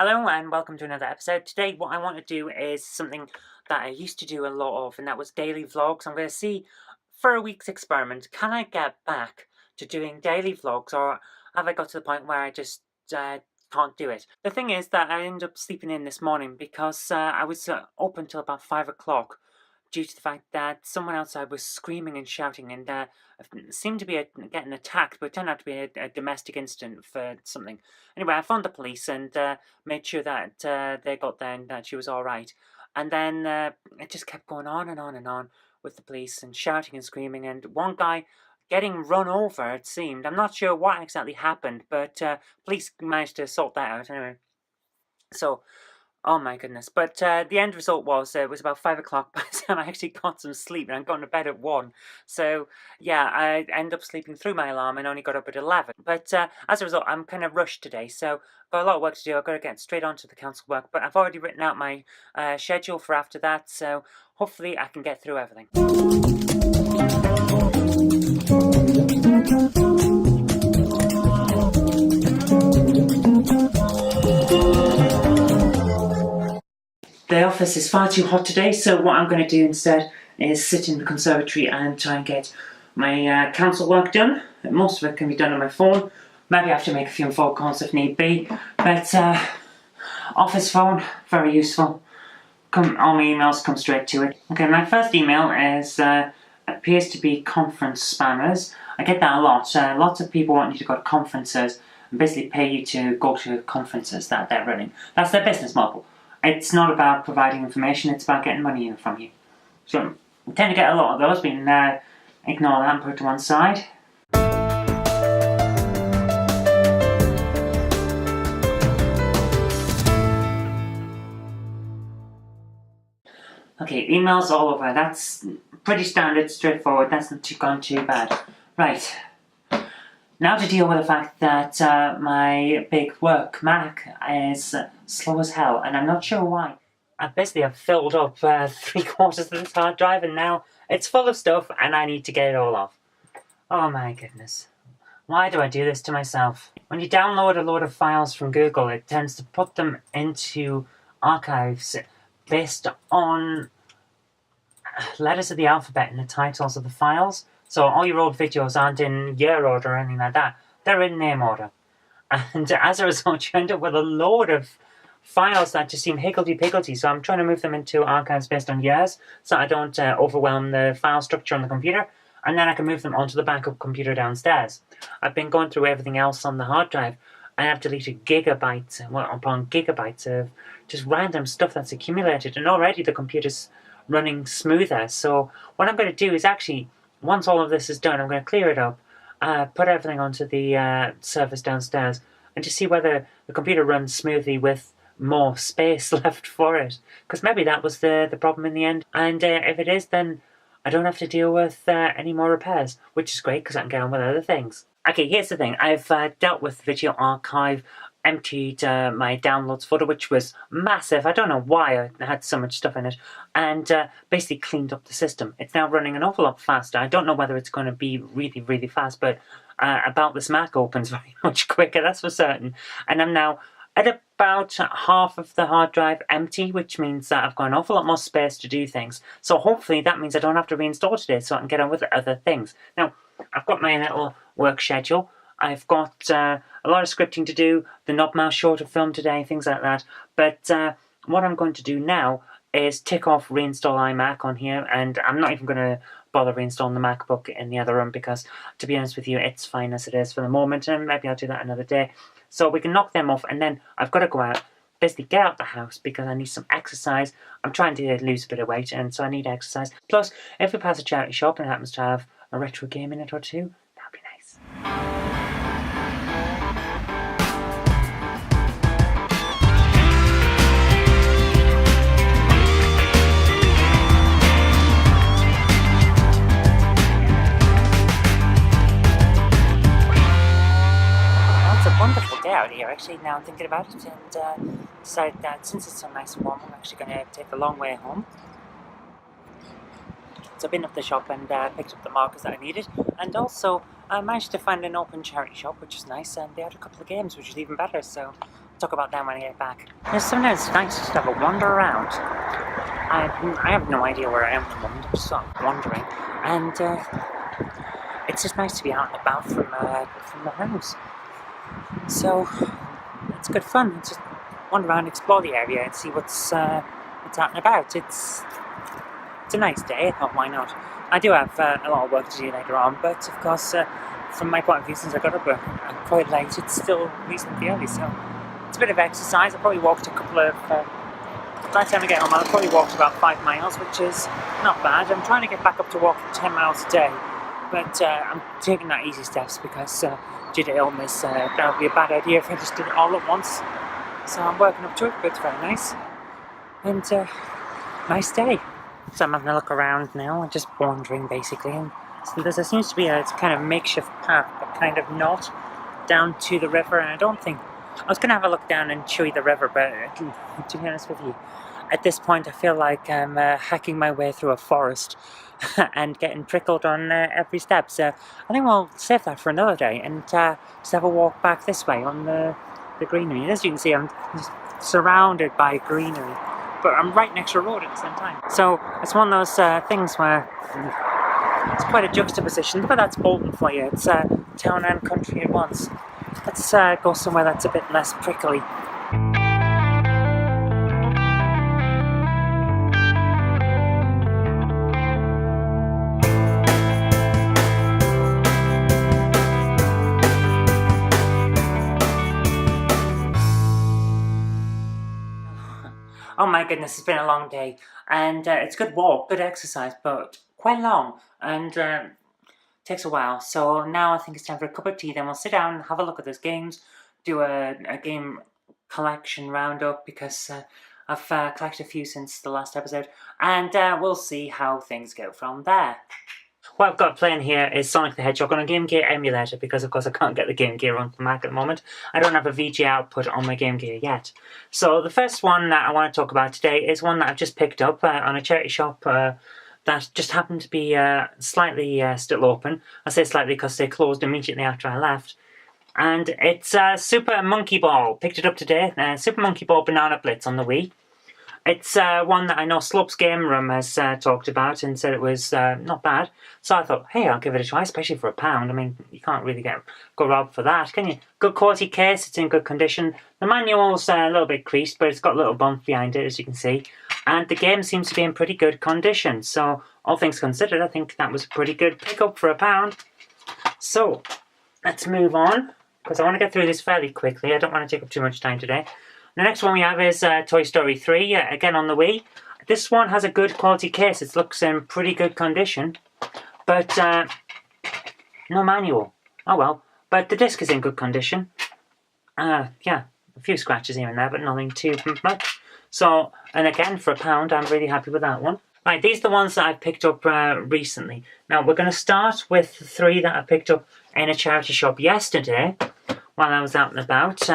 Hello and welcome to another episode. Today what I want to do is something that I used to do a lot of, and that was daily vlogs. I'm going to see, for a week's experiment, can I get back to doing daily vlogs, or have I got to the point where I just can't do it? The thing is that I ended up sleeping in this morning because I was up until about 5 o'clock due to the fact that someone outside was screaming and shouting and seemed to be getting attacked, but it turned out to be a domestic incident for something. Anyway, I phoned the police and made sure that they got there and that she was all right. And then it just kept going on and on and on with the police and shouting and screaming, and one guy getting run over, it seemed. I'm not sure what exactly happened, but police managed to sort that out anyway. So, oh my goodness. But the end result was it was about 5 o'clock by the time I actually got some sleep, and I got to bed at 1. So, yeah, I ended up sleeping through my alarm and only got up at 11. But as a result, I'm kind of rushed today. So, got a lot of work to do. I've got to get straight on to the council work. But I've already written out my schedule for after that. So, hopefully I can get through everything. The office is far too hot today, so what I'm going to do instead is sit in the conservatory and try and get my council work done. Most of it can be done on my phone. Maybe I have to make a few phone calls if need be, but office phone, very useful. All my emails come straight to it. Okay, my first email is appears to be conference spammers. I get that a lot. Lots of people want you to go to conferences and basically pay you to go to conferences that they're running. That's their business model. It's not about providing information, it's about getting money in from you. So, I tend to get a lot of those, but ignore that and put it to one side. Okay, emails all over. That's pretty standard, straightforward. That's not gone too bad. Right. Now to deal with the fact that my big work Mac is slow as hell, and I'm not sure why. I've filled up 3/4 of this hard drive, and now it's full of stuff, and I need to get it all off. Oh my goodness. Why do I do this to myself? When you download a load of files from Google, it tends to put them into archives based on letters of the alphabet in the titles of the files. So all your old videos aren't in year order or anything like that. They're in name order. And as a result, you end up with a load of files that just seem higgledy-piggledy. So I'm trying to move them into archives based on years so I don't overwhelm the file structure on the computer. And then I can move them onto the backup computer downstairs. I've been going through everything else on the hard drive, and I've deleted gigabytes upon gigabytes of just random stuff that's accumulated. And already the computer's running smoother. So what I'm going to do is actually, once all of this is done, I'm going to clear it up, put everything onto the servers downstairs, and just see whether the computer runs smoothly with more space left for it. Because maybe that was the problem in the end. And if it is, then I don't have to deal with any more repairs, which is great because I can get on with other things. Okay, here's the thing. I've dealt with Video Archive, emptied my downloads folder, which was massive. I don't know why I had so much stuff in it, and basically cleaned up the system. It's now running an awful lot faster. I don't know whether it's going to be really, really fast, but About This Mac opens very much quicker, that's for certain. And I'm now at about half of the hard drive empty, which means that I've got an awful lot more space to do things. So hopefully that means I don't have to reinstall today, so I can get on with other things. Now, I've got my little work schedule. I've got a lot of scripting to do, the Knob Mouse short to film today, things like that. But what I'm going to do now is tick off reinstall iMac on here, and I'm not even going to bother reinstalling the MacBook in the other room because, to be honest with you, it's fine as it is for the moment, and maybe I'll do that another day. So we can knock them off, and then I've got to go out, basically get out the house because I need some exercise. I'm trying to lose a bit of weight, and so I need exercise. Plus, if we pass a charity shop and it happens to have a retro game in it or two, that'd be nice. Wonderful day out here, actually, now I'm thinking about it, and decided that since it's so nice and warm, I'm actually going to take the long way home. So I've been up the shop and picked up the markers that I needed, and also I managed to find an open charity shop, which is nice, and they had a couple of games, which is even better, so talk about them when I get back. Sometimes it's nice to just have a wander around. I have no idea where I am at the moment, I'm just sort of wandering, and it's just nice to be out and about from the house. So it's good fun. Just wander around, explore the area, and see what's out and about. It's a nice day. I thought, why not? I do have a lot of work to do later on, but of course, from my point of view, since I got up quite late, it's still reasonably early, so it's a bit of exercise. I probably walked a couple of. By the time I get home, I've probably walked about 5 miles, which is not bad. I'm trying to get back up to walking 10 miles a day, but I'm taking that easy steps because due to illness, that would be a bad idea if I just did it all at once. So I'm working up to it, but it's very nice. And nice day. So I'm having a look around now, and just wandering basically. And so there seems to be a kind of makeshift path, but kind of not down to the river. And I don't think I was going to have a look down and show you the river, but to be honest with you, at this point I feel like I'm hacking my way through a forest and getting prickled on every step. So I think we'll save that for another day and just have a walk back this way on the greenery. And as you can see, I'm just surrounded by greenery, but I'm right next to a road at the same time. So it's one of those things where it's quite a juxtaposition, but that's Bolton for you. It's town and country at once. Let's go somewhere that's a bit less prickly. Oh my goodness, it's been a long day, and it's a good walk, good exercise, but quite long, and takes a while. So now I think it's time for a cup of tea, then we'll sit down and have a look at those games, do a game collection roundup, because I've collected a few since the last episode, and we'll see how things go from there. What I've got playing here is Sonic the Hedgehog on a Game Gear emulator, because of course I can't get the Game Gear onto the Mac at the moment. I don't have a VGA output on my Game Gear yet. So the first one that I want to talk about today is one that I've just picked up on a charity shop that just happened to be slightly still open. I say slightly because they closed immediately after I left. And it's Super Monkey Ball. Picked it up today. Super Monkey Ball Banana Blitz on the Wii. It's one that I know Slopes Game Room has talked about and said it was not bad. So I thought, hey, I'll give it a try, especially for £1. I mean, you can't really go robbed for that, can you? Good quality case, it's in good condition. The manual's a little bit creased, but it's got a little bump behind it, as you can see. And the game seems to be in pretty good condition. So, all things considered, I think that was a pretty good pickup for £1. So, let's move on, because I want to get through this fairly quickly. I don't want to take up too much time today. The next one we have is Toy Story 3, again on the Wii. This one has a good quality case. It looks in pretty good condition, but no manual. Oh well, but the disc is in good condition. Yeah, a few scratches here and there, but nothing too much. So, and again, for £1, I'm really happy with that one. Right, these are the ones that I've picked up recently. Now, we're going to start with the 3 that I picked up in a charity shop yesterday while I was out and about.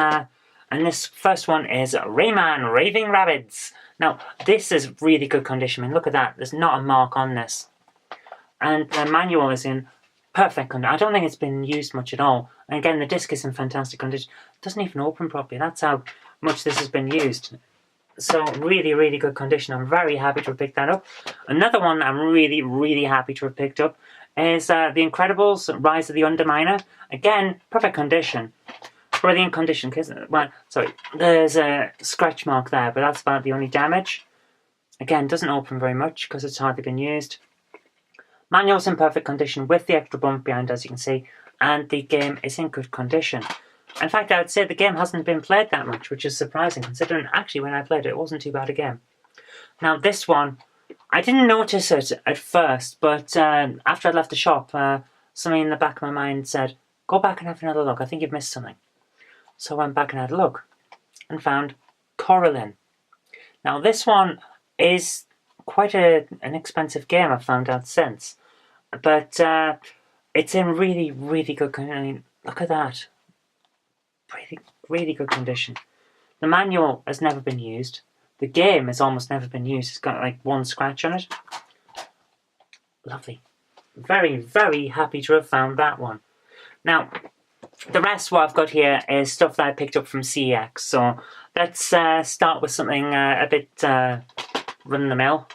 And this first one is Rayman Raving Rabbids. Now, this is really good condition. I mean, look at that. There's not a mark on this. And the manual is in perfect condition. I don't think it's been used much at all. And again, the disc is in fantastic condition. It doesn't even open properly. That's how much this has been used. So, really, really good condition. I'm very happy to have picked that up. Another one that I'm really, really happy to have picked up is The Incredibles Rise of the Underminer. Again, perfect condition. Brilliant condition, well, sorry, there's a scratch mark there, but that's about the only damage. Again, doesn't open very much because it's hardly been used. Manual's in perfect condition with the extra bump behind, as you can see, and the game is in good condition. In fact, I would say the game hasn't been played that much, which is surprising, considering actually when I played it, it wasn't too bad a game. Now, this one, I didn't notice it at first, but after I left the shop, something in the back of my mind said, go back and have another look, I think you've missed something. So I went back and had a look and found Coraline. Now this one is quite an expensive game, I've found out since. But it's in really, really good condition. I mean, look at that. Really, really good condition. The manual has never been used. The game has almost never been used. It's got like one scratch on it. Lovely. Very, very happy to have found that one. Now, the rest, what I've got here, is stuff that I picked up from CEX. So let's start with something a bit run-of-the-mill.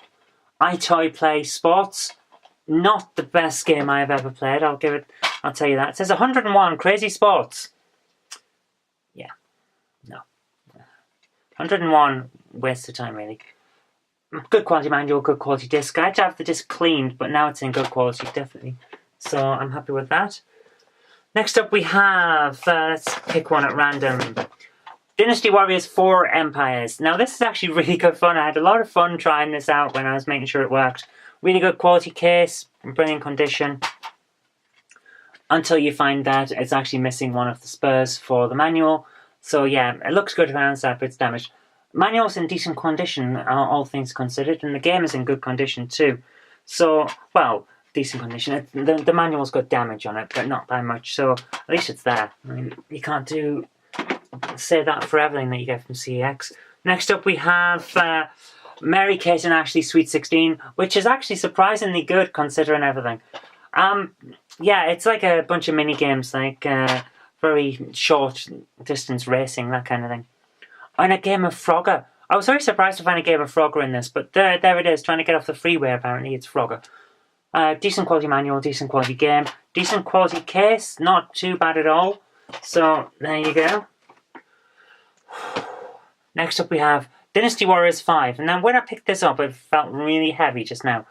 iToy Play Sports. Not the best game I've ever played. I'll tell you that. It says 101 Crazy Sports. Yeah, no. 101 waste of time, really. Good quality manual, good quality disc. I had to have the disc cleaned, but now it's in good quality, definitely. So I'm happy with that. Next up we have, let's pick one at random. Dynasty Warriors 4 Empires. Now this is actually really good fun. I had a lot of fun trying this out when I was making sure it worked. Really good quality case, brilliant condition. Until you find that it's actually missing one of the spurs for the manual. So yeah, it looks good around that, but it's damaged. Manual's in decent condition, all things considered, and the game is in good condition too. So, well, decent condition. The manual's got damage on it, but not by much, so at least it's there. I mean, you can't say that for everything that you get from CEX. Next up we have Mary Kate and Ashley Sweet 16, which is actually surprisingly good considering everything. Yeah, it's like a bunch of mini games, like very short distance racing, that kind of thing. And a game of Frogger. I was very surprised to find a game of Frogger in this, but there it is, trying to get off the freeway apparently, it's Frogger. Decent quality manual, decent quality game, decent quality case, not too bad at all. So, there you go. Next up we have Dynasty Warriors 5. And then when I picked this up, it felt really heavy just now.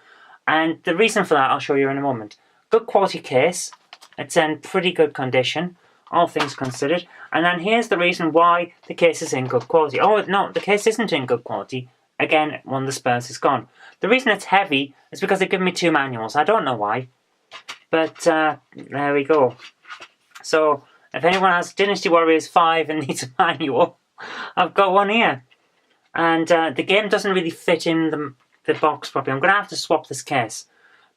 And the reason for that I'll show you in a moment. Good quality case. It's in pretty good condition, all things considered. And then here's the reason why the case is in good quality. Oh, no, the case isn't in good quality. Again, one of the spurs is gone. The reason it's heavy is because they've given me 2 manuals. I don't know why. But there we go. So, if anyone has Dynasty Warriors 5 and needs a manual, I've got one here. And the game doesn't really fit in the box properly. I'm going to have to swap this case.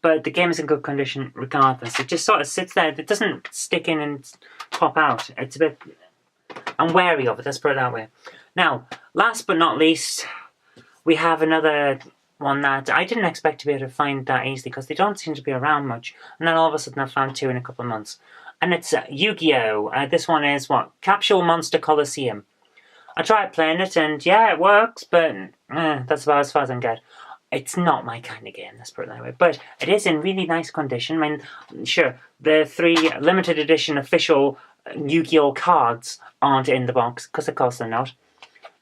But the game is in good condition regardless. It just sort of sits there. It doesn't stick in and pop out. It's a bit... I'm wary of it, let's put it that way. Now, last but not least, we have another one that I didn't expect to be able to find that easily because they don't seem to be around much. And then all of a sudden I found 2 in a couple of months. And it's Yu-Gi-Oh! This one is, Capsule Monster Coliseum. I tried playing it and yeah, it works, but that's about as far as I can get. It's not my kind of game, let's put it that way. But it is in really nice condition. I mean, sure, the 3 limited edition official Yu-Gi-Oh! Cards aren't in the box, because of course they're not.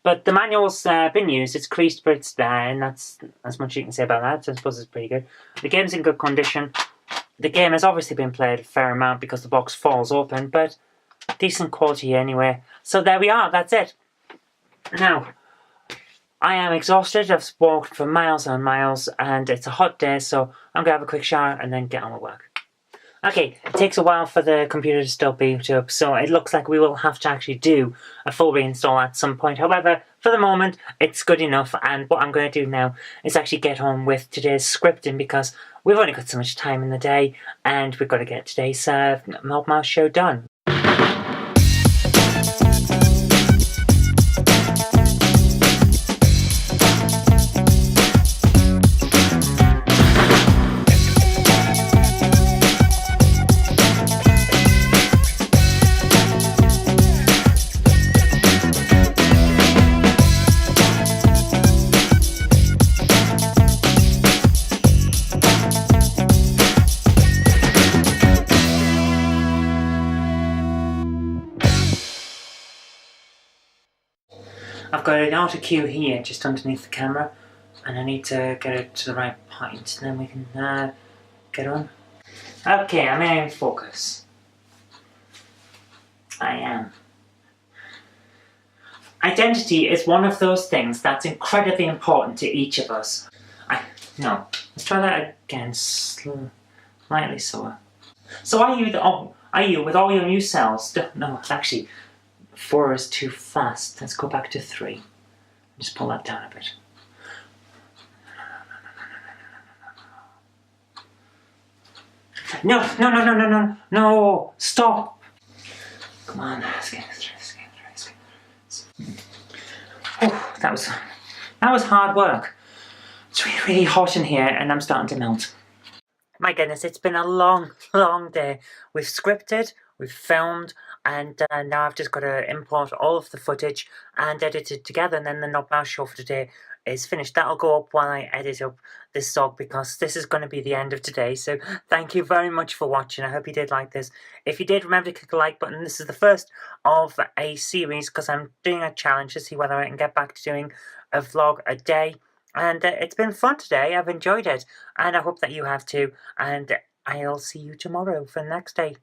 But the manual's been used, it's creased, but it's there, and that's as much as you can say about that, so I suppose it's pretty good. The game's in good condition. The game has obviously been played a fair amount because the box falls open, but decent quality anyway. So there we are, that's it. Now, I am exhausted, I've walked for miles and miles, and it's a hot day, so I'm going to have a quick shower and then get on with work. Okay, it takes a while for the computer to still boot up, so it looks like we will have to actually do a full reinstall at some point. However, for the moment, it's good enough, and what I'm going to do now is actually get on with today's scripting, because we've only got so much time in the day, and we've got to get today's Mob Mouse show done. I've got an auto cue here, just underneath the camera, and I need to get it to the right point, and then we can get on. Okay, I'm in focus. I am. Identity is one of those things that's incredibly important to each of us. No, let's try that again, slightly slower. So are you with all your new cells? No, actually, 4 is too fast. Let's go back to 3. Just pull that down a bit. No, stop! Come on, let's get through. Oh, that was hard work. It's really, really hot in here and I'm starting to melt. My goodness, it's been a long, long day. We've scripted, we've filmed, and now I've just got to import all of the footage and edit it together, and then the Not Mouse Show for today is finished. That'll go up while I edit up this song, because this is going to be the end of today. So thank you very much for watching. I hope you did like this. If you did, remember to click the like button. This is the first of a series, because I'm doing a challenge to see whether I can get back to doing a vlog a day. And it's been fun today. I've enjoyed it, and I hope that you have too. And I'll see you tomorrow for the next day.